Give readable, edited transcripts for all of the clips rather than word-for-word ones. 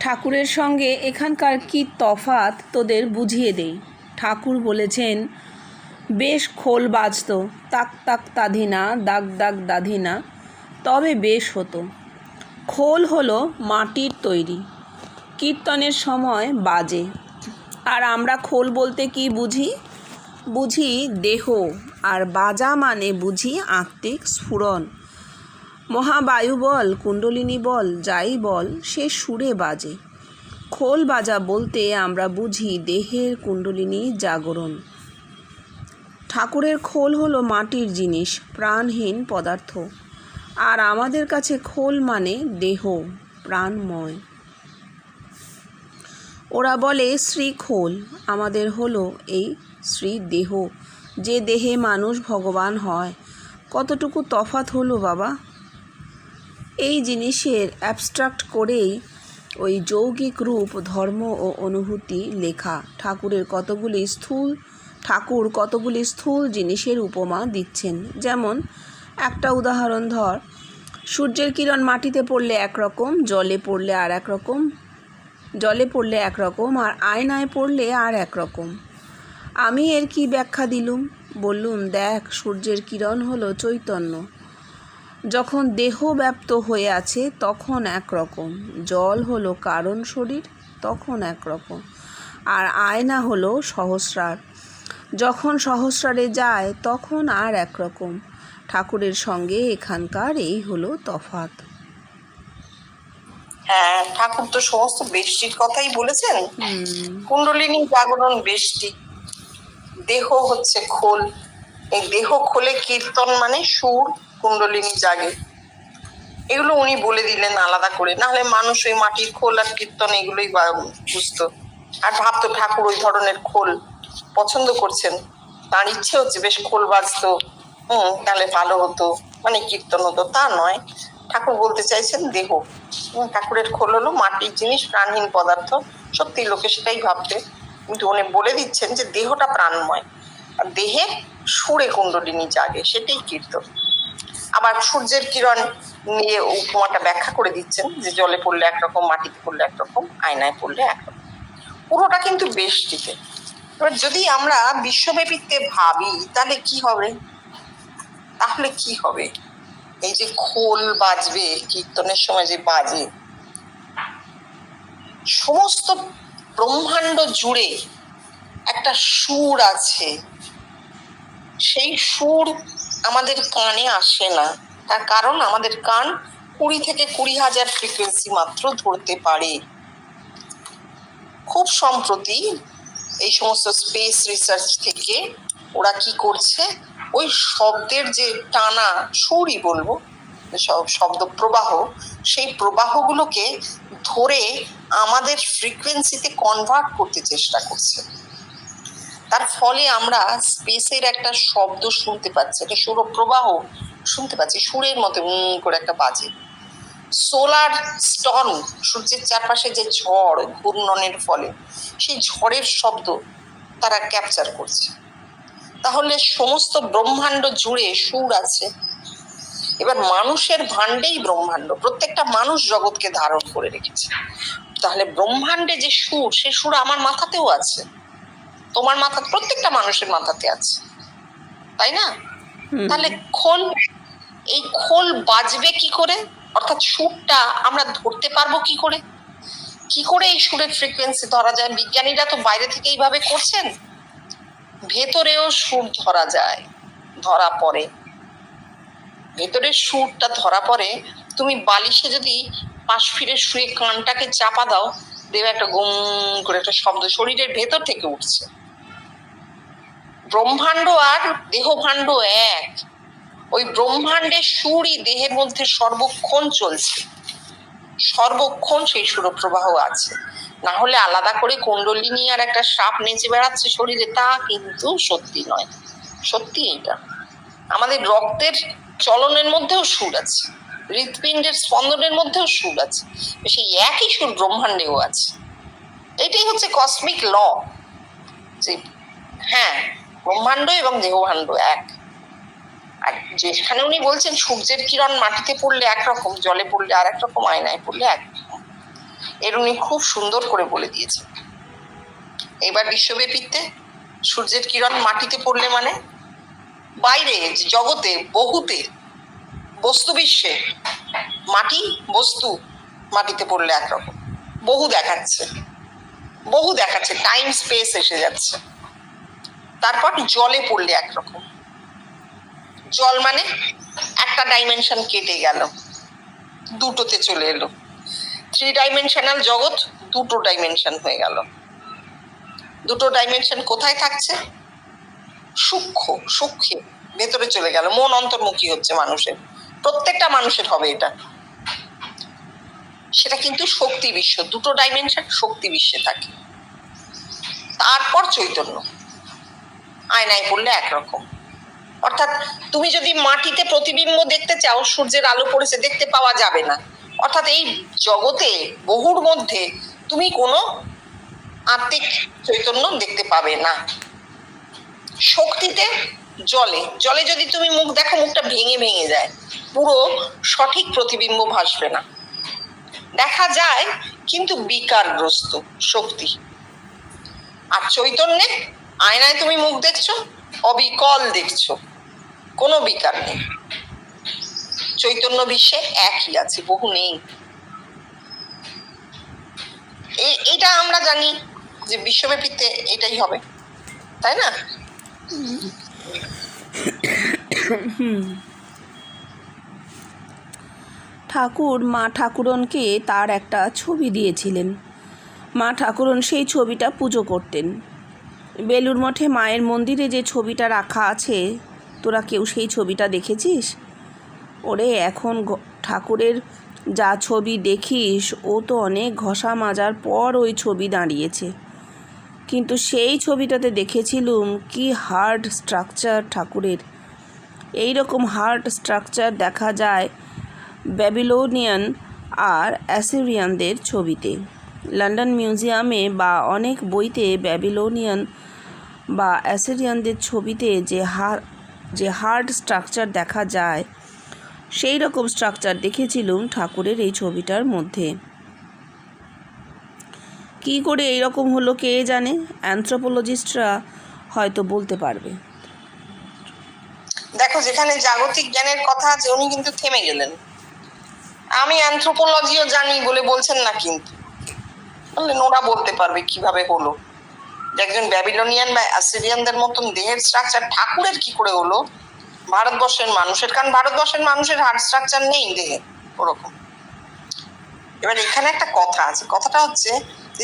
ঠাকুরের সঙ্গে এখানকার কি তফাৎ তোদের বুঝিয়ে দেই। ঠাকুর বলেছেন, বেশ খোল বাজত, তাক তাক তাধিনা, দাগ দাগ দাধিনা, তবে বেশ হতো। খোল হলো মাটির তৈরি, কীর্তনের সময় বাজে। আর আমরা খোল বলতে কি বুঝি? বুঝি দেহ, আর বাজা মানে বুঝি আত্মিক স্ফুরণ। মহাবায়ু বল, কুণ্ডলিনী বল, যাই বল, সে সুরে বাজে। খোল বাজা বলতে আমরা বুঝি দেহের কুণ্ডলিনী জাগরণ। ঠাকুরের খোল হলো মাটির জিনিস, প্রাণহীন পদার্থ। আর আমাদের কাছে খোল মানে দেহ, প্রাণময়। ওরা বলে শ্রীখোল, আমাদের হলো এই শ্রীদেহ, যে দেহে মানুষ ভগবান হয়। কতটুকু তফাৎ হলো বাবা! এই জিনিসের অ্যাবস্ট্রাক্ট করেই ওই যৌগিক রূপ, ধর্ম ও অনুভূতি লেখা। ঠাকুর কতগুলি স্থূল জিনিসের উপমা দিচ্ছেন। যেমন একটা উদাহরণ ধর, সূর্যের কিরণ মাটিতে পড়লে একরকম, জলে পড়লে একরকম, আর আয়নায় পড়লে আর একরকম। আমি এর কি ব্যাখ্যা দিলুম? বললুম, দেখ, সূর্যের কিরণ হলো চৈতন্য, যখন দেহ ব্যাপ্ত হয়ে আছে তখন একরকম, জল হলো কারণ শরীর, তখন একরকম, আর আয়না হলো সহস্রার, যখন সহস্রারে যায় তখন আর একরকম। ঠাকুরের সঙ্গে এখানকার এই হলো তফাৎ। হ্যাঁ, ঠাকুর তো সমস্ত বেষ্টির কথাই বলেছেন। কুণ্ডলিনী জাগরণ বেষ্টি, দেহ হচ্ছে খোল। এই দেহ খোলে কীর্তন মানে সুর, কুণ্ডলিনী জাগে। এগুলো উনি বলে দিলেন আলাদা করে, নাহলে মানুষ ওই মাটির খোল আর কীর্তন এগুলোই বুঝতো আর ভাবতো ঠাকুর ওই ধরনের খোল পছন্দ করছেন। তার ইচ্ছে হচ্ছে বেশ খোল বাজতো, তাহলে ভালো হতো, মানে কীর্তন হতো। তা নয়, ঠাকুর বলতে চাইছেন দেহ। ঠাকুরের খোল হলো মাটির জিনিস, প্রাণহীন পদার্থ। সত্যি লোকে সেটাই ভাবতে, কিন্তু উনি বলে দিচ্ছেন যে দেহটা প্রাণময়, আর দেহে সুরে কুণ্ডলিনী জাগে, সেটাই কীর্তন। আবার সূর্যের কিরণ নিয়ে উপমাটা ব্যাখ্যা করে দিচ্ছেন যে জলে পড়লে একরকম, মাটিতে পড়লে একরকম, আয়নায় পড়লে একরকম। পুরোটা কিন্তু বেষ্টিতে। এবার যদি আমরা বিশ্বব্যাপীতে ভাবি তাহলে কি হবে? এই যে খোল বাজবে কীর্তনের সময়, যে বাজে, সমস্ত ব্রহ্মাণ্ড জুড়ে একটা সুর আছে। সেই সুর আমাদের কানে আসে না, তার কারণ আমাদের কান 20 থেকে 20,000 ফ্রিকোয়েন্সি মাত্র ধরতে পারে। খুব সম্প্রতি এই সমস্ত স্পেস রিসার্চ থেকে ওরা কি করছে, ওই শব্দের যে টানা সুরই বলবো, শব্দ প্রবাহ, সেই প্রবাহগুলোকে ধরে আমাদের ফ্রিকোয়েন্সিতে কনভার্ট করতে চেষ্টা করছে। তার ফলে আমরা স্পেসের একটা শব্দ শুনতে পাচ্ছি, একটা সুর প্রবাহ শুনতে পাচ্ছি, সুরের মতো করে একটা বাজে। সোলার স্টর্ম, সূর্যের চারপাশে যে ঝড়, ঘূর্ণনের ফলে সেই ঝড়ের শব্দ তারা ক্যাপচার করছে। তাহলে সমস্ত ব্রহ্মাণ্ড জুড়ে সুর আছে। এবার মানুষের ভাণ্ডেই ব্রহ্মাণ্ড, প্রত্যেকটা মানুষ জগৎকে ধারণ করে রেখেছে। তাহলে ব্রহ্মাণ্ডে যে সুর, সে সুর আমার মাথাতেও আছে, তোমার মাথা, প্রত্যেকটা মানুষের মাথাতে আছে, তাই না? তাহলে এই খোল বাজবে কি করে? অর্থাৎ সুরটা আমরা ধরতে পারবো কি করে? এই সুরের ফ্রিকোয়েন্সি ধরা যায়? বিজ্ঞানীরা তো বাইরে থেকে এইভাবে করছেন, ভেতরেও সুর ধরা যায়, ধরা পড়ে। ভেতরের সুরটা ধরা পড়ে। তুমি বালিশে যদি পাশ ফিরে শুয়ে কানটাকে চাপা দাও, দেবে একটা গুম করে একটা শব্দ শরীরের ভেতর থেকে উঠছে। ব্রহ্মাণ্ড আর দেহভাণ্ড এক। ওই ব্রহ্মাণ্ডের সুরই দেহের মধ্যে সর্বক্ষণ চলছে, সর্বক্ষণ সেই সুরপ্রবাহ আছে। না হলে আলাদা করে কুণ্ডলিনী আর একটা সাপ নেচে বেড়াচ্ছে শরীরে, তা কিন্তু সত্যি নয়। সত্যি এইটা আমাদের রক্তের চলনের মধ্যেও সুর আছে, হৃৎপিণ্ডের স্পন্দনের মধ্যেও সুর আছে, সেই একই সুর ব্রহ্মাণ্ডেও আছে। এটাই হচ্ছে কসমিক ল, যে হ্যাঁ, ব্রহ্মাণ্ড এবং দেহভাণ্ড এক। আর যেখানে উনি বলছেন সূর্যের কিরণ মাটিতে পড়লে একরকম, জলে পড়লে আর একরকম, আয়নায় পড়লে একরকম, এর উনি খুব সুন্দর করে বলে দিয়েছেন। এবার বিশ্বব্যাপীতে সূর্যের কিরণ মাটিতে পড়লে মানে বাইরে জগতে বহুতে বস্তু বিশ্বে মাটি বস্তু মাটিতে পড়লে একরকম, বহু দেখাচ্ছে, টাইম স্পেস এসে যাচ্ছে। তারপর জলে পড়লে একরকম, জল মানে একটা ডাইমেনশন কেটে গেল, দুটোতে চলে এলো, 3 ডাইমেনশনাল জগৎ 2 ডাইমেনশন হয়ে গেল। 2 ডাইমেনশন কোথায় থাকছে? সূক্ষ্মে ভেতরে চলে গেল, মন অন্তর্মুখী হচ্ছে মানুষের, প্রত্যেকটা মানুষের হবে এটা। সেটা কিন্তু শক্তি বিশ্ব, 2 ডাইমেনশন শক্তি বিশ্বে থাকে। তারপর চৈতন্য, আয়নায় পড়লে একরকম। অর্থাৎ তুমি যদি মাটিতে প্রতিবিম্ব দেখতে চাও, সূর্যের আলো পড়েছে, দেখতে পাওয়া যাবে না। অর্থাৎ এই জগতে বহুর মধ্যে তুমি কোনো আত্মিক চৈতন্য দেখতে পাবে না। শক্তিতে জলে যদি তুমি মুখ দেখো, মুখটা ভেঙে যায়, পুরো সঠিক প্রতিবিম্ব ভাসবে না, দেখা যায় কিন্তু বিকারগ্রস্ত শক্তি। আর চৈতন্যে আয়নায় তুমি মুখ দেখছো, অবিকল দেখছো, কোনো বিকার নেই। চৈতন্য বিশ্বে একই আছে, বহু নেই। এইটা আমরা জানি যে বিশ্বব্যাপীতে এটাই হবে, তাই না? ঠাকুর মা ঠাকুরনকে তার একটা ছবি দিয়েছিলেন। মা ঠাকুরন সেই ছবিটা পুজো করতেন। বেলুর মঠে মায়ের মন্দিরে যে ছবিটা রাখা আছে, তোরা কেউ সেই ছবিটা দেখেছিস? ওরে, এখন ঠাকুরের যা ছবি দেখিস, ও তো অনেক ঘষা মাজার পর ওই ছবি দাঁড়িয়েছে। কিন্তু সেই ছবিটাতে দেখেছিলুম কি হার্ড স্ট্রাকচার ঠাকুরের। এই রকম হার্ড স্ট্রাকচার দেখা যায় ব্যাবিলনিয়ান আর অ্যাসিরিয়ানদের ছবিতে। লন্ডন মিউজিয়ামে বা অনেক বইতে ব্যাবিলনিয়ান বা অ্যাসিরিয়ানদের ছবিতে যে হার্ড স্ট্রাকচার দেখা যায়, সেই রকম স্ট্রাকচার দেখেছিলুম ঠাকুরের এই ছবিটার মধ্যে। কী করে এইরকম হলো কে জানে, অ্যানথ্রোপোলজিস্টরা হয়তো বলতে পারবে। দেখো, যেখানে জাগতিক জ্ঞানের কথা আছে, উনি কিন্তু থেমে গেলেন। আমি অ্যানথ্রোপোলজিও জানি বলে বলছেন না, কিন্তু বললেন ওরা বলতে পারবে কিভাবে হলো। একজন ব্যাবিলনিয়ান বা অ্যাসিরিয়ানদের মতন দেহের স্ট্রাকচার ঠাকুরের কি করে হলো ভারতবর্ষের মানুষের? কারণ ভারতবর্ষের মানুষের হার্ট স্ট্রাকচার নেই দেহে ওরকম। এবার এখানে একটা কথা আছে, কথাটা হচ্ছে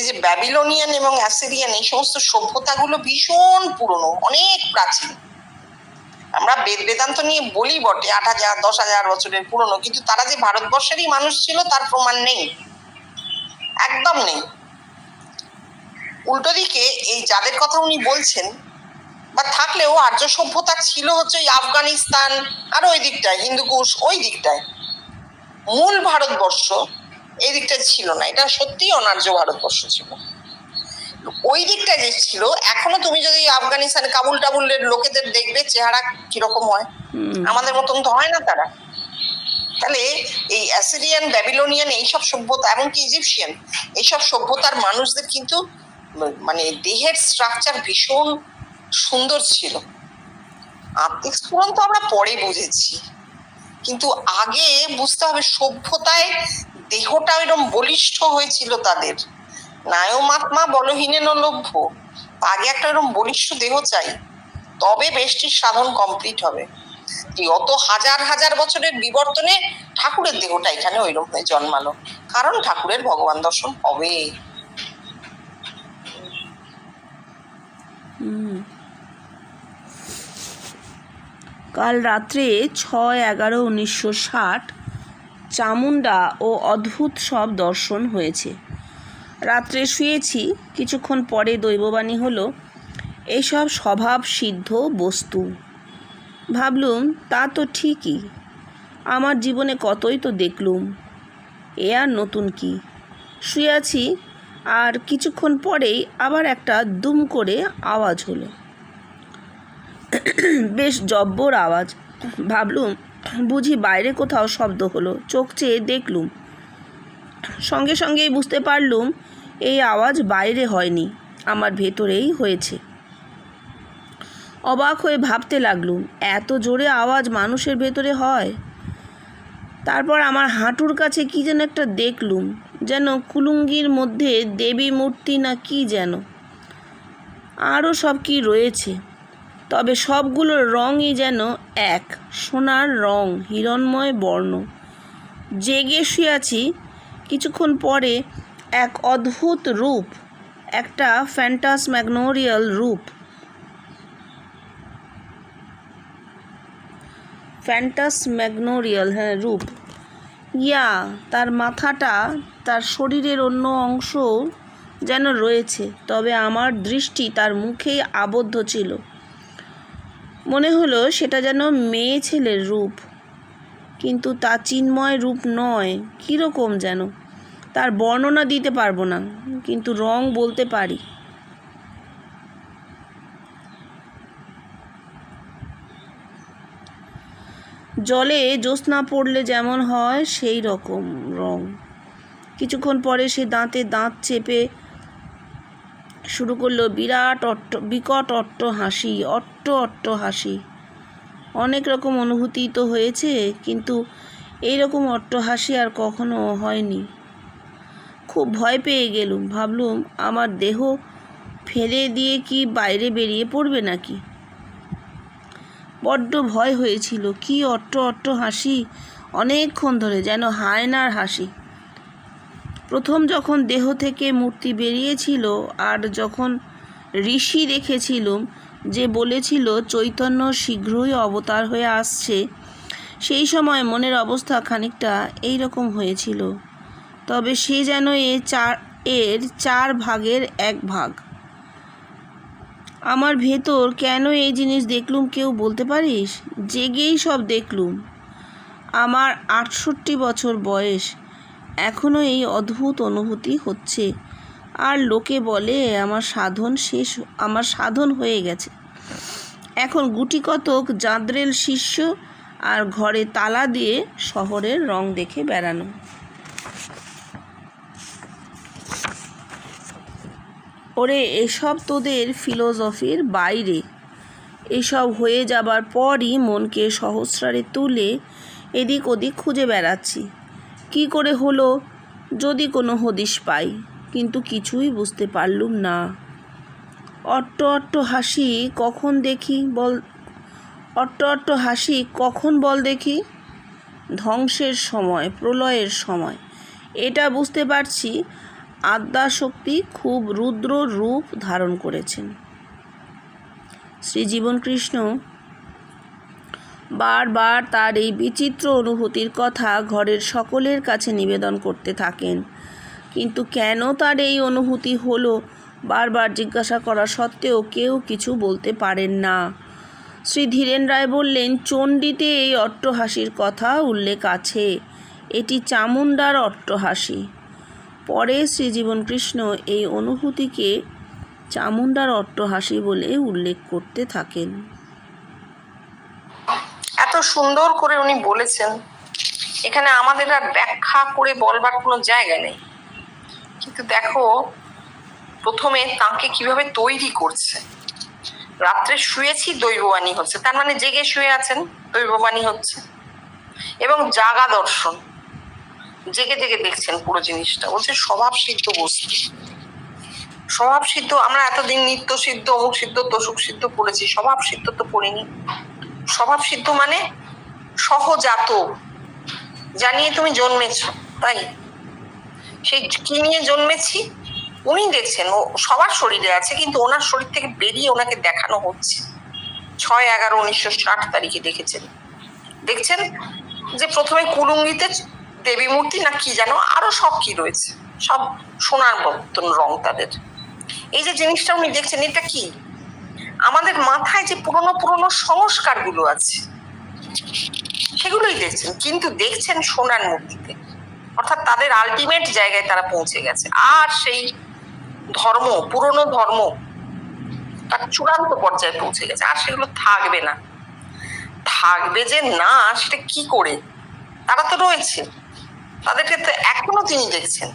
যে ব্যাবিলনিয়ান এবং অ্যাসিরিয়ান এই সমস্ত সভ্যতাগুলো ভীষণ পুরনো, অনেক প্রাচীন। আমরা বেদান্ত নিয়ে বলি বটে 8,000 10,000 বছরের পুরনো, কিন্তু তারা যে ভারতবর্ষেরই মানুষ ছিল তার প্রমাণ নেই, একদম নেই। উল্টো দিকে এই যাদের কথা উনি বলছেন, বা থাকলেও আর্য সভ্যতা ছিল হচ্ছে ওই আফগানিস্তান আর ওই দিকটায়, হিন্দুকুশ ওই দিকটায়। মূল ভারতবর্ষ এই দিকটায় ছিল না, এটা সত্যিই অনার্য ভারতবর্ষ ছিল। ওই দিকটায় যে ছিল, এখনো তুমি যদি আফগানিস্তান কাবুল টাবুলের লোকেদের দেখবে চেহারা কিরকম হয়, আমাদের মতন তো হয় না তারা। তাহলে এই অ্যাসিরিয়ান ব্যাবিলনিয়ান এইসব সভ্যতা, এমনকি ইজিপশিয়ান, এইসব সভ্যতার মানুষদের কিন্তু মানে দেহের স্ট্রাকচার ভীষণ সুন্দর ছিল। আত্মিক স্ফুরণ তো আমরা পরে বুঝেছি, কিন্তু আগে বুঝতে হবে সভ্যতায় দেহটা এরকম বলিষ্ঠ হয়েছিল তাদের। নায়মাত্মা বলহীনেন লভ্য, আগে একটা এরকম বলিষ্ঠ দেহ চাই, তবে বেষ্টির সাধন কমপ্লিট হবে। অত হাজার হাজার বছরের বিবর্তনে ঠাকুরের দেহটা এখানে ওইরকম হয়ে জন্মালো, কারণ ঠাকুরের ভগবান দর্শন হবে। কাল রাত্রে 6/11/1960 চামুন্ডা ও অদ্ভুত সব দর্শন হয়েছে। রাত্রে শুয়েছি, কিছুক্ষণ পরে দৈববাণী হলো এইসব স্বভাব সিদ্ধ বস্তু। ভাবলুম তা তো ঠিকই, আমার জীবনে কতই তো দেখলুম, এ আর নতুন কি। শুয়ে আছি, আর কিছুক্ষণ পরেই আবার একটা দুম করে আওয়াজ হলো, বেশ জব্বর আওয়াজ। ভাবলুম বুঝি বাইরে কোথাও শব্দ হলো। চোখ চেয়ে দেখলুম সঙ্গে সঙ্গেই বুঝতে পারলুম এই আওয়াজ বাইরে হয়নি, আমার ভেতরেই হয়েছে। অবাক হয়ে ভাবতে লাগলুম, এত জোরে আওয়াজ মানুষের ভেতরে হয়? তারপর আমার হাঁটুর কাছে কি যেন একটা দেখলুম, যেন কুলুঙ্গির মধ্যে দেবী মূর্তি না কি যেন, আরও সব কি রয়েছে, তবে সবগুলোর রঙই যেন এক, সোনার রং, হিরণ্ময় বর্ণ। জেগে শুয়েছি, কিছুক্ষণ পরে এক অদ্ভুত রূপ, একটা ফ্যান্টাসম্যাগনোরিয়াল রূপ, রূপ, তার মাথাটা, তার শরীরের অন্য অংশ যেন রয়েছে, তবে আমার দৃষ্টি তার মুখেই আবদ্ধ ছিল। মনে হলো সেটা যেন মেয়ে ছেলের রূপ, কিন্তু তা চিন্ময় রূপ নয়, কীরকম যেন। তার বর্ণনা দিতে পারবো না, কিন্তু রং বলতে পারি। জলে জ্যোৎস্না পড়লে যেমন হয় সেই রকম রং। কিছুক্ষণ পরে সে দাঁতে দাঁত চেপে শুরু করলো বিকট অট্ট হাসি। অনেক রকম অনুভূতি তো হয়েছে, কিন্তু এইরকম অট্ট হাসি আর কখনো হয়নি। খুব ভয় পেয়ে গেলুম, ভাবলুম আমার দেহ ফেলে দিয়ে কি বাইরে বেরিয়ে পড়বে নাকি। বড্ড ভয় হয়েছিল। কি অট্ট হাসি, অনেকক্ষণ ধরে, যেন হায়নার হাসি। প্রথম যখন দেহ থেকে মূর্তি বেরিয়েছিল, আর যখন ঋষি দেখেছিলুম যে বলেছিল চৈতন্য শীঘ্রই অবতার হয়ে আসছে, সেই সময় মনের অবস্থা খানিকটা এই রকম হয়েছিল। তবে সে যেন এর 4 ভাগের 1 ভাগ। আমার ভেতর কেন এই জিনিস দেখলুম কেউ বলতে পারিস? জেগেই সব দেখলুম। আমার 68 বছর বয়স, এখনও এই অদ্ভুত অনুভূতি হচ্ছে। আর লোকে বলে আমার সাধন হয়ে গেছে। এখন গুটি কতক জাঁদরেল শিষ্য আর ঘরে তালা দিয়ে শহরের রং দেখে বেড়ানো। ওরে, এসব তোদের ফিলোসফির বাইরে। এসব হয়ে যাবার পরই মনকে সহস্রারে তুলে এদিক ওদিক খুঁজে বেড়াচ্ছি, কি করে হলো, যদি কোনো হদিশ পাই, কিন্তু কিছুই বুঝতে পারলুম না। অট্ট হাসি কখন বল দেখি? ধ্বংসের সময়, প্রলয়ের সময়। এটা বুঝতে পারছি, আদ্যাশক্তি খুব রুদ্র রূপ ধারণ করেছেন। শ্রীজীবনকৃষ্ণ বারবার তার এই বিচিত্র অনুভূতির কথা ঘরের সকলের কাছে নিবেদন করতে থাকেন, কিন্তু কেন তার এই অনুভূতি হলো বারবার জিজ্ঞাসা করা সত্ত্বেও কেউ কিছু বলতে পারেন না। শ্রী ধীরেন রায় বললেন, চণ্ডীতে এই অট্টহাসির কথা উল্লেখ আছে, এটি চামুণ্ডার অট্টহাসি। পরে শ্রীজীবনকৃষ্ণ এই অনুভূতিকে চামুণ্ডার অট্টহাসি বলে উল্লেখ করতে থাকেন। এত সুন্দর করে উনি বলেছেন, এখানে আমাদের আর ব্যাখ্যা করে বলবার কোনো জায়গা নেই। কিন্তু দেখো, প্রথমে তাকে কিভাবে তৈরি করছে। রাত্রে শুয়েছি, দৈববাণী হচ্ছে, তার মানে জেগে শুয়ে আছেন, দৈববাণী হচ্ছে। এবং জাগা দর্শন, জেগে জেগে দেখছেন পুরো জিনিসটা। বলছে স্বভাব সিদ্ধ বস্তু। স্বভাব সিদ্ধ, আমরা এতদিন নিত্য সিদ্ধ, অমুক সিদ্ধ, তসুক সিদ্ধ পড়েছি, স্বভাব সিদ্ধ তো পড়িনি। স্বভাব সিদ্ধ মানে সহজাত, জানিয়ে তুমি জন্মেছ, তাই সেই কি নিয়ে জন্মেছি উনি দেখছেন। ও সবার শরীরে আছে, কিন্তু ওনার শরীর থেকে বেরিয়ে ওনাকে দেখানো হচ্ছে। 6/11/1960 তারিখে দেখছেন যে প্রথমে কুলুঙ্গিতে দেবী মূর্তি না কি যেন, আরো সব কি রয়েছে, সব সোনার মতন রং তাদের। এই যে জিনিসটা উনি দেখছেন, এটা কি আমাদের মাথায় যে পুরনো সংস্কার গুলো আছে সেগুলোই দেখছেন, কিন্তু দেখছেন সোনার মূর্তিতে। অর্থাৎ তাদের আলটিমেট জায়গায় তারা পৌঁছে গেছে। আর সেই ধর্ম, পুরনো ধর্ম তার চূড়ান্ত পর্যায়ে পৌঁছে গেছে, আর সেগুলো থাকবে না। থাকবে যে না, সেটা কি করে? তারা তো রয়েছে, তাদেরকে তো এখনো তিনি দেখছেন।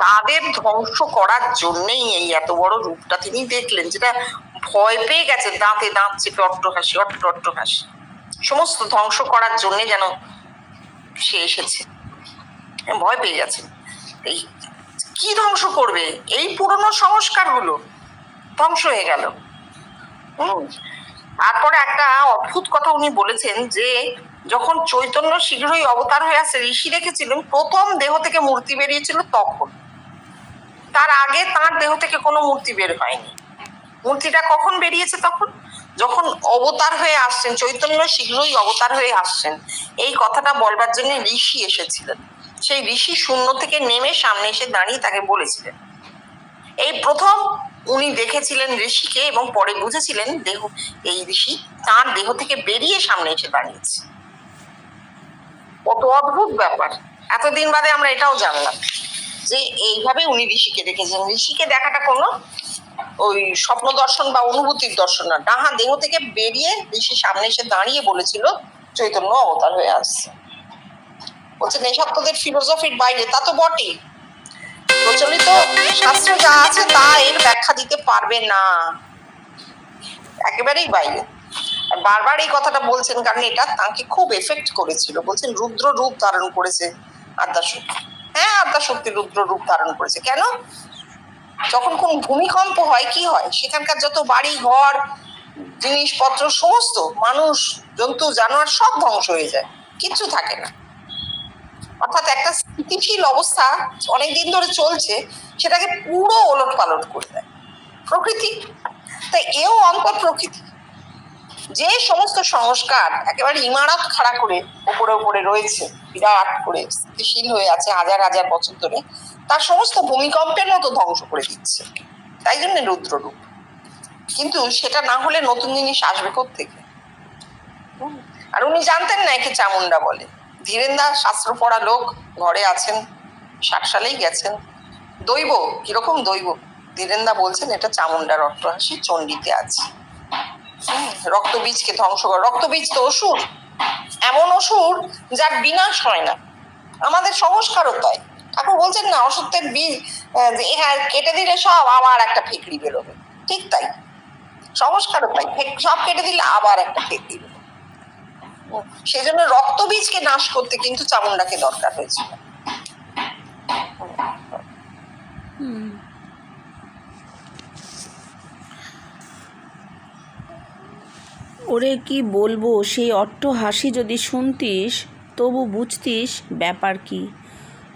তাদের ধ্বংস করার জন্যই এই এত বড় রূপটা তিনি দেখলেন, যেটা ভয় পেয়ে গেছে, দাঁতে দাঁত চেপে অট্টহাসি অট্টহাসি, সমস্ত ধ্বংস করার জন্য যেন সে এসেছে, ভয় পেয়ে গেছে। এই কি ধ্বংস করবে? এই পুরনো সংস্কারগুলো ধ্বংস হয়ে গেল। তারপরে একটা অদ্ভুত কথা উনি বলেছেন যে যখন চৈতন্য শীঘ্রই অবতার হয়ে আসছে, ঋষি দেখেছিলেন প্রথম দেহ থেকে মূর্তি বেরিয়েছিল তখন, তার আগে তার দেহ থেকে কোনো মূর্তি বের হয়নি। মূর্তিটা কখন বেরিয়েছে? তখন যখন অবতার হয়ে আসছেন, চৈতন্য শীঘ্রই অবতার হয়ে আসছেন, এই কথাটা বলবার জন্য ঋষি এসেছিলেন। সেই ঋষি শূন্য থেকে নেমে সামনে এসে দাঁড়িয়ে তাকে বলেছিলেন। এই প্রথম উনি দেখেছিলেন ঋষিকে এবং পরে বুঝেছিলেন দেহ, এই ঋষি তার দেহ থেকে বেরিয়ে সামনে এসে দাঁড়িয়েছে। কত অদ্ভুত ব্যাপার! এতদিন বাদে আমরা এটাও জানলাম যে এইভাবে উনি ঋষিকে দেখেছেন। ঋষিকে দেখাটা কোনো ওই স্বপ্ন দর্শন বা অনুভূতির দর্শন না, ডাহা দেহ থেকে বেরিয়ে ঋষি সামনে এসে দাঁড়িয়ে বলেছিল চৈতন্য অবতার হয়ে আসছে। বলছেন এসব তোদের ফিলোসফির বাইরে। তা তো বটেই, প্রচলিত শাস্ত্রে যা আছে তা এর ব্যাখ্যা দিতে পারবে না, একেবারেই বাইরে। আর বারবার এই কথাটা বলছেন কারণ এটা তাকে খুব এফেক্ট করেছিল। বলছেন রুদ্র রূপ ধারণ করেছে আদ্যাশক্তি। হ্যাঁ, আদ্যাশক্তি রুদ্র রূপ ধারণ করেছে। কেন? যখন কোন ভূমিকম্প হয় কি হয়, সেখানকার যত বাড়ি ঘর জিনিসপত্র সমস্ত মানুষ জন্তু জানোয়ার সব ধ্বংস হয়ে যায়, কিচ্ছু থাকে না। অর্থাৎ একটা স্থিতিশীল অবস্থা অনেকদিন ধরে চলছে, সেটাকে পুরো ওলট পালট করে দেয় প্রকৃতি। তাই এও অন্তর প্রকৃতি। যে সমস্ত সংস্কার একেবারে ইমারত খাড়া করে উপরে উপরে রয়েছে, বিরাট করে স্থিতিশীল হয়ে আছে হাজার হাজার বছর ধরে, তার সমস্ত ভূমিকম্পের মতো ধ্বংস করে দিচ্ছে। তাই জন্য রুদ্ররূপ। কিন্তু সেটা না হলে নতুন জিনিস আসবে কোত্থেকে? আর উনি জানতেন না একে চামুন্ডা বলে। ধীরেন্দা শাস্ত্র পড়া লোক, ঘরে আছেন, 60 সালেই গেছেন। দৈব, কিরকম দৈব? ধীরেন্দা বলছেন এটা চামুন্ডার অট্টহাসি, চণ্ডীতে আছে। রক্তবীজকে ধ্বংস কর। রক্তবীজ তো অসুর, এমন অসুর যার বিনাশ হয় না। আমাদের সংস্কারও তাই। ঠাকুর বলছেন না, অসত্যের বীজ কেটে দিলে সব আবার একটা ফেকড়ি বেরোবে। ঠিক তাই, সংস্কারও তাই, সব কেটে দিলে আবার একটা ফেকড়ি বেরোবে। সেই জন্য রক্তবীজকে নাশ করতে কিন্তু চামুন্ডাকে দরকার হয়েছিল। ওরে কি বলবো, সেই অট্টহাসি যদি শুনতিস তবু বুঝতিস ব্যাপার কি।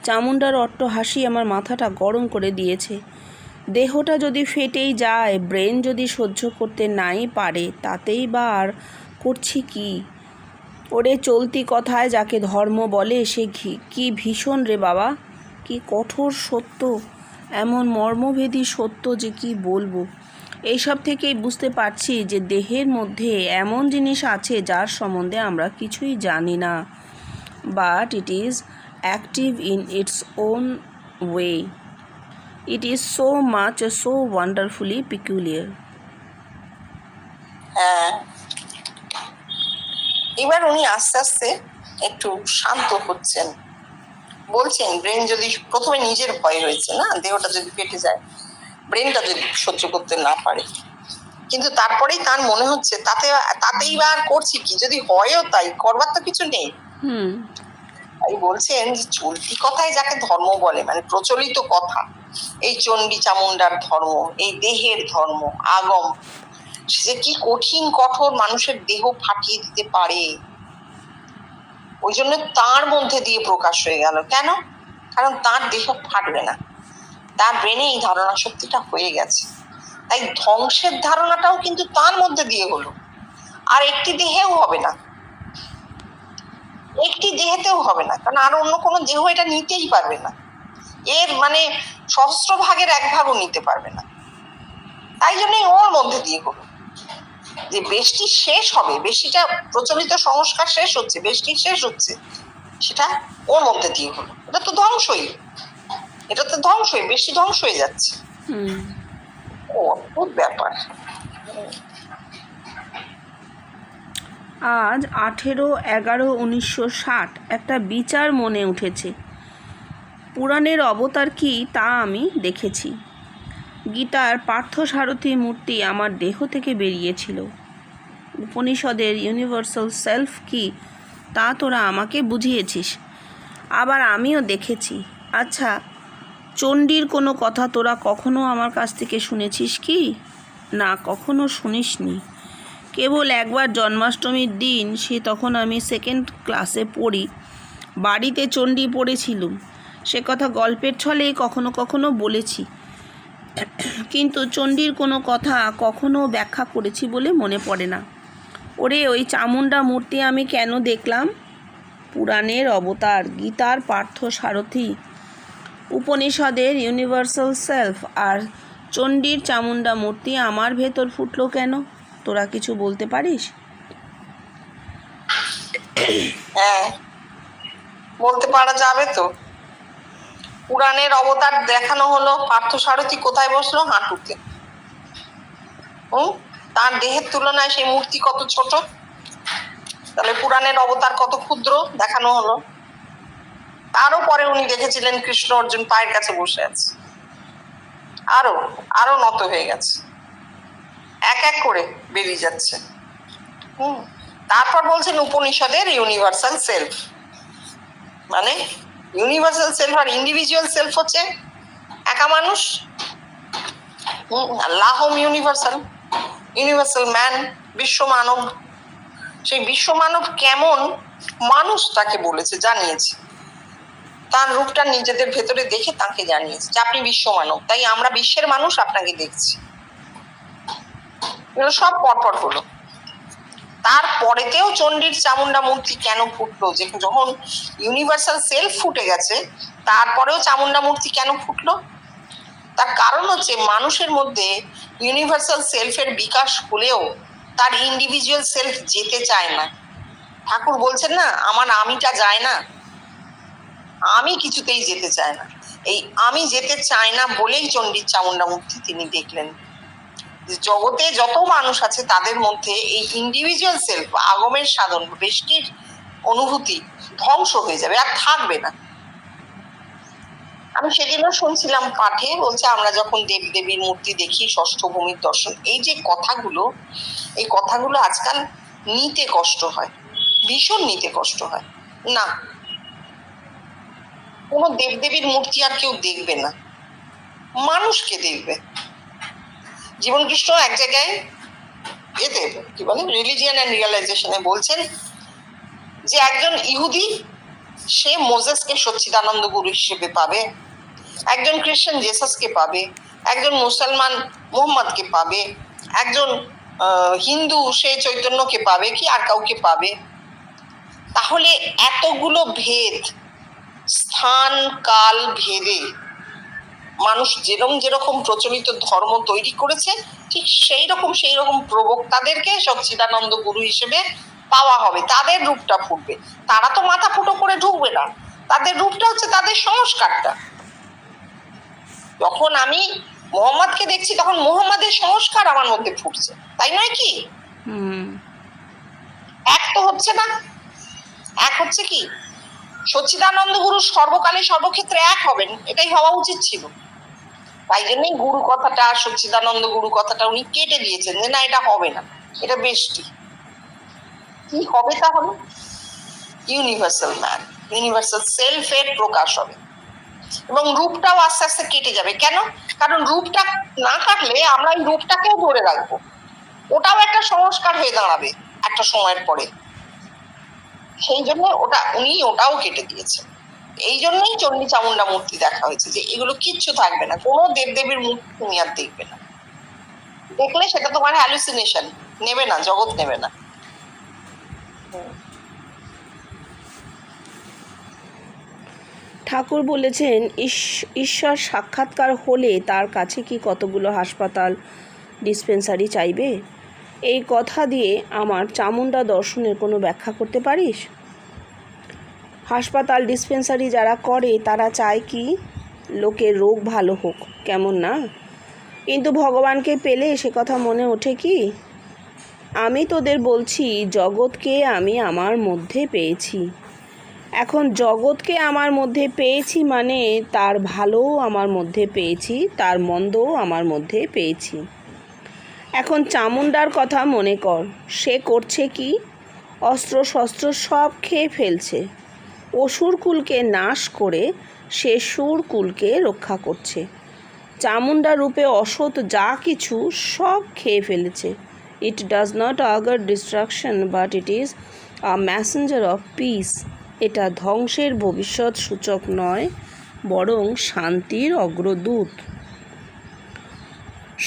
চামুন্ডার অট্টহাসি আমার মাথাটা গরম করে দিয়েছে। দেহটা যদি ফেটেই যায়, ব্রেন যদি সহ্য করতে নাই পারে, তাতেই বা আর করছি কি? ওরে চলতি কথায় যাকে ধর্ম বলে সে কি ভীষণ রে বাবা, কি কঠোর সত্য, এমন মর্মভেদী সত্য যে কি বলবো। এইসব থেকেই বুঝতে পারছি যে দেহের মধ্যে এমন জিনিস আছে যার সম্বন্ধে আমরা কিছুই জানি না, but it is active in its own way. It is so much so wonderfully peculiar. হ্যাঁ, এবার উনি আস্তে আস্তে একটু শান্ত হচ্ছেন। বলছেন ব্রেন যদি প্রথমে নিজের ভয় হয়েছে না, দেহটা যদি পেটে যায়, ব্রেনটা যদি সহ্য করতে না পারে, কিন্তু তারপরেই তার মনে হচ্ছে তাতেই বা আর করছি কি, যদি হয়ও তাই করবার তো কিছু নেই। তাই বলছেন যে চলতি কথায় যাকে ধর্ম বলে, মানে প্রচলিত কথা, এই চণ্ডী চামুন্ডার ধর্ম, এই দেহের ধর্ম, আগম, সে কি কঠিন কঠোর মানুষের দেহ ফাটিয়ে দিতে পারে। ওই জন্য তার মধ্যে দিয়ে প্রকাশ হয়ে গেল। কেন? কারণ তার দেহ ফাটবে না, তার ব্রেনে এই ধারণা শক্তিটা হয়ে গেছে। তাই ধ্বংসের ধারণাটাও কিন্তু তার মধ্যে দিয়ে হলো। আর একটি দেহেও হবে না, একটি দেহেতেও হবে না, কারণ আর অন্য কোনো দেহ এটা নিতেই পারবে না। এর মানে সহস্র ভাগের এক ভাগও নিতে পারবে না। তাই জন্যই ওর মধ্যে দিয়ে হলো যে বেশটি শেষ হবে, বেশিটা প্রচলিত সংস্কার শেষ হচ্ছে, বেশটি শেষ হচ্ছে, সেটা ওর মধ্যে দিয়ে হলো। এটা তো ধ্বংসই, এটা তো ধ্বংসই, বেশি ধ্বংস হয়ে যাচ্ছে। ও অদ্ভুত ব্যাপার। আজ 18/11/1960 একটা বিচার মনে উঠেছে। পুরাণের অবতার কি তা আমি দেখেছি। গীতার পার্থসারথী মূর্তি আমার দেহ থেকে বেরিয়েছিল। উপনিষদের ইউনিভার্সাল সেলফ কি তা তোরা আমাকে বুঝিয়েছিস। আবার আমিও দেখেছি। আচ্ছা, চণ্ডীর কোনো কথা তোরা কখনো আমার কাছ থেকে শুনেছিস কি? না, কখনো শুনিসনি। কেবল একবার জন্মাষ্টমীর দিন, সে তখন আমি 2nd ক্লাসে পড়ি, বাড়িতে চণ্ডী পড়েছিলুম। সে কথা গল্পের ছলে কখনো কখনো বলেছি, কিন্তু চণ্ডীর কোনো কথা কখনো ব্যাখ্যা করেছি বলে মনে পড়ে না। ওরে, ওই চামুণ্ডা মূর্তি আমি কেন দেখলাম? পুরাণের অবতার, গীতার পার্থসারথী, উপনিষদের ইউনিভার্সাল সেলফ আর চণ্ডীর চামুণ্ডা মূর্তি আমার ভেতর ফুটলো কেন? তোরা কিছু বলতে পারিস? হ্যাঁ, বলতে পারা যাবে তো। পুরাণের অবতার দেখানো হলো, পার্থসারথী কোথায় বসলো? হাঁটুতে। তার দেহের তুলনায় সেই মূর্তি কত ছোট। তাহলে পুরাণের অবতার কত ক্ষুদ্র দেখানো হলো। তারও পরে উনি দেখেছিলেন কৃষ্ণ অর্জুন পায়ের কাছে বসে আছে, আরো নত হয়ে গেছে, এক এক করে বেরিয়ে যাচ্ছে। তারপর বলছেন উপনিষদের ইউনিভার্সাল সেলফ, মানে ইউনিভার্সাল সেলফ আর ইন্ডিভিজুয়াল সেলফ হচ্ছে একা মানুষ। লাহম ইউনিভার্সাল ম্যান, বিশ্ব মানব। সেই বিশ্ব মানব কেমন মানুষ তাকে বলেছে, জানিয়েছে। তার রূপটা নিজেদের ভেতরে দেখে তাকে জানিয়েছে যে আপনি বিশ্ব মানব, তাই আমরা বিশ্বের মানুষ আপনাকে দেখছি। এগুলো সব পরপর হলো। তারপরেতেও চণ্ডীর চামুণ্ডা মূর্তি কেন ফুটলো? যে যখন ইউনিভার্সাল সেলফ ফুটে গেছে, তারপরেও চামুণ্ডা মূর্তি কেন ফুটলো? তার কারণ হচ্ছে মানুষের মধ্যে ইউনিভার্সাল সেলফের বিকাশ হলেও তার ইন্ডিভিজুয়াল সেলফ যেতে চায় না। ঠাকুর বলছেন না, আমার আমিটা যায় না, আমি কিছুতেই যেতে চায় না। এই আমি যেতে চায় না বলেই চণ্ডীর চামুণ্ডা মূর্তি তিনি দেখলেন। জগতে যত মানুষ আছে তাদের মধ্যে এই ইন্ডিভিজুয়াল সেলফ, আগমের সাধন, বেষ্টির অনুভূতি ধ্বংস হয়ে যাবে, আর থাকবে না। আমি সেদিনও শুনছিলাম পাঠে, বলছে আমরা যখন দেবদেবীর মূর্তি দেখি, ষষ্ঠ ভূমির দর্শন, এই যে কথাগুলো, এই কথাগুলো আজকাল নিতে কষ্ট হয়, ভীষণ নিতে কষ্ট হয়। না, কোনো দেবদেবীর মূর্তি আর কেউ দেখবে না, মানুষকে দেখবে। জীবন কৃষ্ণ এক জায়গায় এতে কি বলে, রিলিজিয়ান অ্যান্ড রিয়ালাইজেশনে বলছেন যে একজন ইহুদি সে মোজেসকে সচ্চিদানন্দ গুরু হিসেবে পাবে, একজন খ্রিস্টান জেসাসকে পাবে, একজন মুসলমান মোহাম্মদকে পাবে, একজন হিন্দু সে চৈতন্যকে পাবে, কি আর কাউকে পাবে। তাহলে এতগুলো ভেদ, স্থান কাল ভেদে মানুষ যেরকম প্রচলিত ধর্ম তৈরি করেছে, ঠিক সেই রকম প্রবক্তাদেরকে সচ্চিদানন্দ গুরু হিসেবে পাওয়া হবে, তাদের রূপটা ফুটবে। তারা তো মাথা ফুটো করে ঢুকবে না, তাদের রূপটা হচ্ছে তাদের সংস্কারটা। যখন আমি মোহাম্মদকে দেখছি তখন মোহাম্মদের সংস্কার আমার মধ্যে ফুটছে, তাই নয় কি? এক তো হচ্ছে না। এক হচ্ছে কি, সচ্চিদানন্দ গুরু সর্বকালে সর্বক্ষেত্রে এক হবেন, এটাই হওয়া উচিত ছিল। তাই জন্যই গুরু কথাটা, সচ্চিদানন্দ গুরু কথাটা উনি কেটে দিয়েছেন যে না, এটা হবে না, এটা বেষ্টি। কি হবে তাহলে? ইউনিভার্সাল ম্যান, ইউনিভার্সাল সেলফের প্রকাশ হবে, এবং রূপটাও আস্তে আস্তে কেটে যাবে। কেন? কারণ রূপটা না কাটলে আমরা এই রূপটাকেও ধরে রাখবো, ওটাও একটা সংস্কার হয়ে দাঁড়াবে একটা সময়ের পরে। সেই জন্য উনি ওটাও কেটে দিয়েছেন। এই জন্যই চণ্ডী চামুণ্ডা মূর্তি দেখা হয়েছে, যে এগুলো কিচ্ছু থাকবে না, কোনো দেবদেবীর মূর্তি তুমি আর দেখবে না। দেখলে সেটা তোমার হ্যালুসিনেশন, নেবে না, জগৎ নেবে না। ঠাকুর বলেছেন ঈশ্বর সাক্ষাৎকার হলে তার কাছে কি কতগুলো হাসপাতাল, ডিসপেন্সারি চাইবে? এই কথা দিয়ে আমার চামুণ্ডা দর্শনের কোনো ব্যাখ্যা করতে পারিস? হাসপাতাল ডিসপেন্সারি যারা করে তারা চায় কি লোকের রোগ ভালো হোক, কেমন না? কিন্তু ভগবানকে পেলে সে কথা মনে ওঠে কি? আমি তোদের বলছি জগৎকে আমি আমার মধ্যে পেয়েছি। এখন জগৎকে আমার মধ্যে পেয়েছি মানে তার ভালোও আমার মধ্যে পেয়েছি, তার মন্দও আমার মধ্যে পেয়েছি। এখন চামুণ্ডার কথা মনে কর, সে করছে কি? অস্ত্র শস্ত্র সব খেয়ে ফেলছে। অসুরকুলকে নাশ করে সে সুরকুলকে রক্ষা করছে। চামুণ্ডা রূপে অসৎ যা কিছু সব খেয়ে ফেলেছে। It does not augur destruction but it is a messenger of peace. এটা ধ্বংসের ভবিষ্যৎ সূচক নয়, বরং শান্তির অগ্রদূত।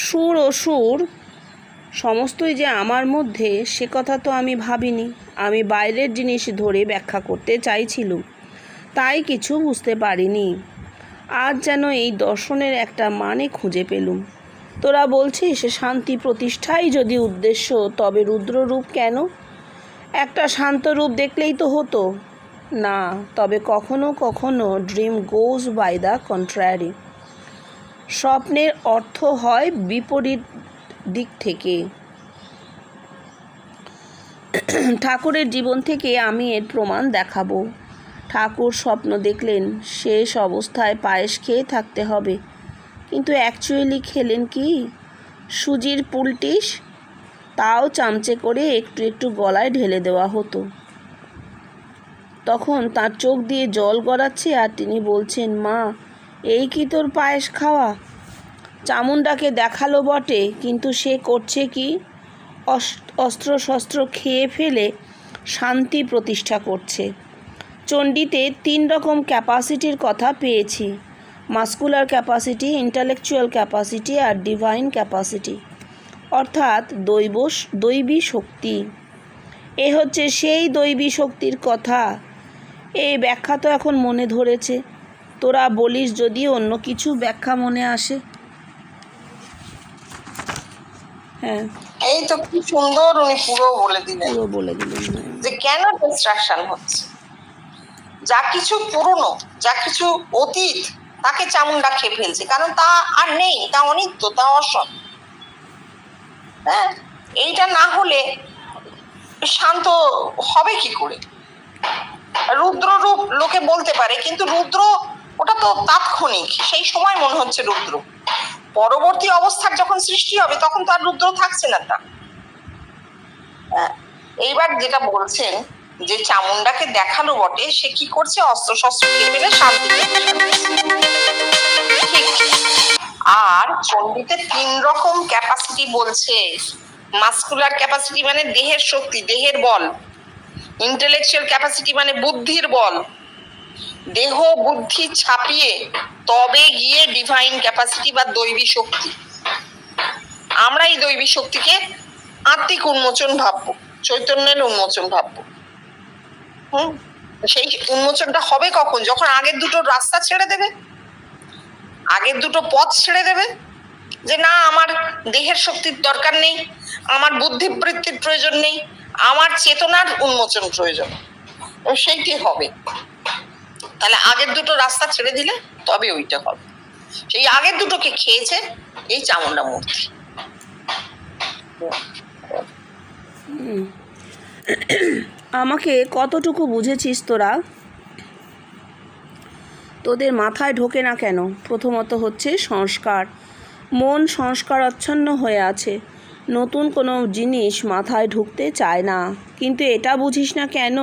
সুর অসুর সমস্তই যে আমার মধ্যে, সে কথা তো আমি ভাবিনি। আমি বাইরের জিনিস ধরে ব্যাখ্যা করতে চাইছিলুম, তাই কিছু বুঝতে পারিনি। আজ যেন এই দর্শনের একটা মানে খুঁজে পেলুম। তোরা বলছিস শান্তি প্রতিষ্ঠাই যদি উদ্দেশ্য, তবে রুদ্ররূপ কেন? একটা শান্ত রূপ দেখলেই তো হতো না? তবে কখনো কখনো dream goes by the contrary. স্বপ্নের অর্থ হয় বিপরীত দিক থেকে। ঠাকুরের জীবন থেকে আমি এর প্রমাণ দেখাবো। ঠাকুর স্বপ্ন দেখলেন শেষ অবস্থায় পায়েস খেয়ে থাকতে হবে, কিন্তু অ্যাকচুয়ালি খেলেন কি? সুজির পুলটিস, তাও চামচে করে একটু একটু গলায় ঢেলে দেওয়া হতো। তখন তার চোখ দিয়ে জল গড়াচ্ছে আর তিনি বলছেন, মা, এই কি তোর পায়েস খাওয়া? চামুণ্ডাকে দেখালো বটে, কিন্তু সে করছে কি? অস্ত্র শস্ত্র খেয়ে ফেলে শান্তি প্রতিষ্ঠা করছে। চণ্ডীতে 3 রকম ক্যাপাসিটির কথা পেয়েছি: মাস্কুলার ক্যাপাসিটি, ইন্টালেকচুয়াল ক্যাপাসিটি আর ডিভাইন ক্যাপাসিটি, অর্থাৎ দৈবী শক্তি। এ হচ্ছে সেই দৈবী শক্তির কথা। এই ব্যাখ্যা তো এখন মনে ধরেছে। তোরা বলিস যদি অন্য কিছু ব্যাখ্যা মনে আসে। হ্যাঁ, এই তো কি সুন্দর উনি পুরো বলে দিলেন যে কেন ডিস্ট্রাকশন হচ্ছে। যা কিছু পুরনো, যা কিছু অতীত, তাকে চামুণ্ডা খেয়ে ফেলছে, কারণ তা আর নেই, তা অনিত্য, তা অসৎ। হ্যাঁ, এইটা না হলে শান্ত হবে কি করে? রুদ্র রূপ লোকে বলতে পারে, কিন্তু রুদ্র ওটা তো তাৎক্ষণিক, সেই সময় মনে হচ্ছে রুদ্র। পরবর্তী অবস্থার যখন সৃষ্টি হবে তখন তো আর রুদ্র থাকছে না। তা এইবার যেটা বলছেন যে চামুণ্ডাকে দেখালো বটে, সে কি করছে? অস্ত্র শস্ত্র খেয়ে ফেলে শান্তি। ঠিক। আর চণ্ডীতে 3 রকম ক্যাপাসিটি বলছে। মাস্কুলার ক্যাপাসিটি মানে দেহের শক্তি, দেহের বল। ইন্টেলেকচুয়াল ক্যাপাসিটি মানে বুদ্ধির বল। দেহ বুদ্ধি ছাপিয়ে তবে গিয়ে ডিভাইন ক্যাপাসিটি বা দৈবী শক্তি। আমরা এই দৈবী শক্তিকে আত্মিক উন্মোচন ভাববো, চৈতন্যের উন্মোচন ভাববো। সেই উন্মোচনটা হবে কখন? যখন আগের দুটো রাস্তা ছেড়ে দেবে, আগের দুটো পথ ছেড়ে দেবে, যে না, আমার দেহের শক্তির দরকার নেই, আমার বুদ্ধিবৃত্তির প্রয়োজন নেই, আমার চেতনার উন্মোচন প্রয়োজন। সেইটি হবে। তাহলে আগের দুটো রাস্তা ছেড়ে দিলে তবে ওইটা হবে। সেই আগের দুটোকে খেয়েছে এই চামুণ্ডা মূর্তি। আমাকে কতটুকু বুঝেছিস তোরা? তোদের মাথায় ঢোকে না কেন? প্রথমত হচ্ছে সংস্কার। মন সংস্কার আচ্ছন্ন হয়ে আছে, নতুন কোনো জিনিস মাথায় ঢুকতে চায় না। কিন্তু এটা বুঝিস না কেন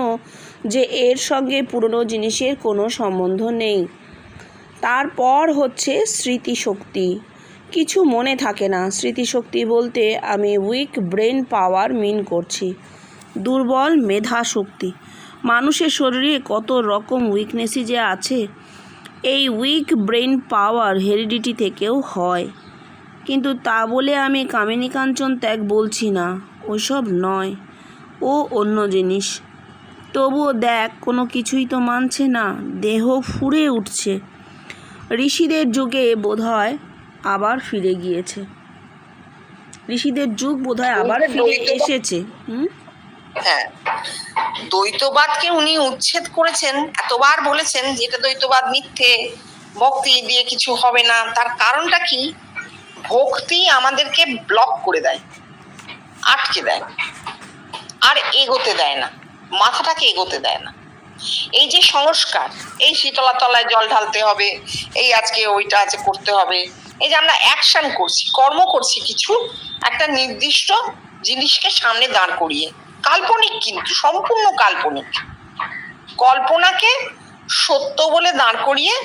যে এর সঙ্গে পুরনো জিনিসের কোনো সম্বন্ধ নেই। তারপর হচ্ছে স্মৃতিশক্তি। কিছু মনে থাকে না। স্মৃতিশক্তি বলতে আমি উইক ব্রেন পাওয়ার মিন করছি, দুর্বল মেধা শক্তি। মানুষের শরীরে কত রকম উইকনেসই যে আছে। এই উইক ব্রেন পাওয়ার হেরিডিটি থেকেও হয়। কিন্তু তা বলে আমি কামিনী কাঞ্চন ত্যাগ বলছি না, ওইসব নয়, ও অন্য জিনিস। তবুও দেখ, কোনো কিছুই তো মানছে না, দেহ ফুঁড়ে উঠছে। ঋষিদের যুগে বোধহয় আবার ফিরে গিয়েছে, ঋষিদের যুগ বোধহয় আবার ফিরে এসেছে। হ্যাঁ, দ্বৈতবাদকে উনি উচ্ছেদ করেছেন, এতবার বলেছেন যে এটা দ্বৈতবাদ মিথ্যে, ভক্তি দিয়ে কিছু হবে না। তার কারণটা কি? ভক্তি আমাদেরকে ব্লক করে দেয়, আটকে দেয়। আর এগোতে দেয় না, মাথাটাকে এগোতে দেয় না। এই যে সংস্কার, এই শীতলা তলায় জল ঢালতে হবে, এই আজকে ওইটা আছে করতে হবে, এই যে আমরা অ্যাকশন করছি, কর্ম করছি কিছু একটা নির্দিষ্ট জিনিসকে সামনে দাঁড় করিয়ে, কাল্পনিক কিন্তু সম্পূর্ণ কাল্পনিক, কল্পনাকে সত্য বলে দাঁড় করিয়ে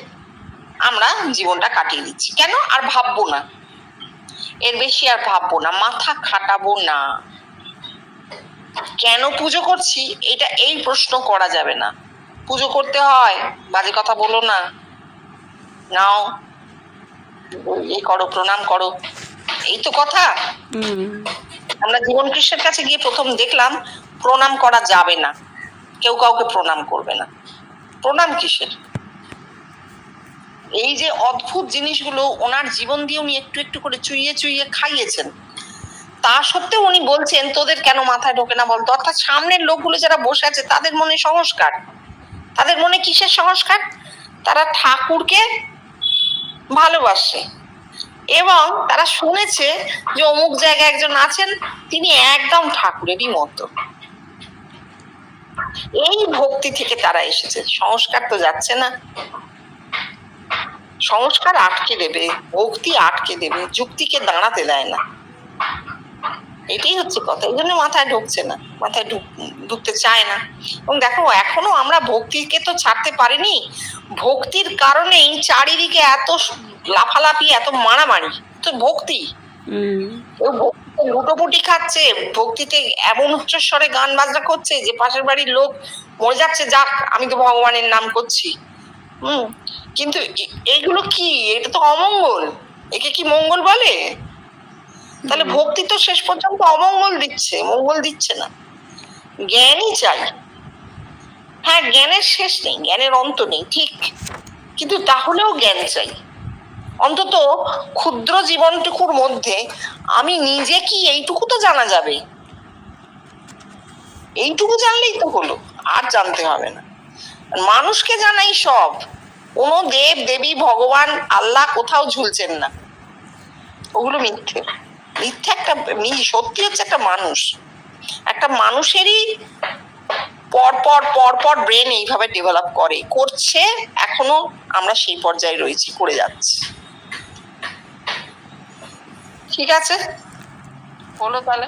আমরা জীবনটা কাটিয়ে দিচ্ছি। কেন? আর ভাববো না, এর বেশি আর ভাববো না, মাথা খাটাবো না। কেন পুজো করছি এটা এই প্রশ্ন করা যাবে না। পুজো করতে হয়, বাজে কথা বলো না, নাও এই করো, প্রণাম করো, এই তো কথা। আমরা জীবন কৃষ্ণের কাছে গিয়ে প্রথম দেখলাম প্রণাম করা যাবে না, কেউ কাউকে প্রণাম করবে না। প্রণাম কিসের? এই যে অদ্ভুত জিনিসগুলো ওনার জীবন দিয়ে উনি একটু একটু করে চুইয়ে চুইয়ে খাইয়েছেন, তা সত্ত্বেও উনি বলছেন তোদের কেন মাথায় ঢোকে না বলতো? অর্থাৎ সামনের লোকগুলো যারা বসে আছে তাদের মনে সংস্কার, তাদের মনে কিসের সংস্কার? তারা ঠাকুরকে ভালোবাসে এবং তারা শুনেছে যে অমুক জায়গায় একজন আছেন, তিনি একদম ঠাকুরেরই মতো। এই ভক্তি থেকে তারা এসেছে, সংস্কার তো যাচ্ছে না। সংস্কার আটকে দেবে, ভক্তি আটকে দেবে, যুক্তিকে দাঁড়াতে দেয় না। এটাই হচ্ছে কথা, এই জন্য মাথায় ঢুকছে না, মাথায় ঢুকতে চায় না। এবং দেখো এখনো আমরা ভক্তিকে তো ছাড়তে পারিনি, ভক্তির কারণেই চারিদিকে এত লাফালাফি, এত মারামারি, তো ভক্তি। ভক্তিতে লুটোপুটি খাচ্ছে, ভক্তিতে এমন উচ্চস্বরে গান বাজনা করছে যে পাশের বাড়ির লোক মরে যাচ্ছে, যাক আমি তো ভগবানের নাম করছি। কিন্তু এইগুলো কি? এটা তো অমঙ্গল, একে কি মঙ্গল বলে? তাহলে ভক্তি তো শেষ পর্যন্ত অমঙ্গল দিচ্ছে, মঙ্গল দিচ্ছে না। জ্ঞানই চাই, হ্যাঁ জ্ঞানের শেষ নেই, জ্ঞানের অন্ত নেই ঠিক, কিন্তু তাহলেও জ্ঞান চাই। অন্তত ক্ষুদ্র জীবনটুকুর মধ্যে আমি নিজে কি এইটুকু তো জানা যাবে, এইটুকু জানলেই তো হলো, আর জানতে হবে না। মানুষকে জানাই সব, কোনো দেব দেবী ভগবান আল্লাহ কোথাও ঝুলছেন না, ওগুলো মিথ্যে। মিথ্যে একটা, সত্যি হচ্ছে একটা মানুষ, একটা মানুষেরই পর ব্রেন এইভাবে ডেভেলপ করছে, এখনো আমরা সেই পর্যায়ে রয়েছি, করে যাচ্ছি। ঠিক আছে, বলো তাহলে।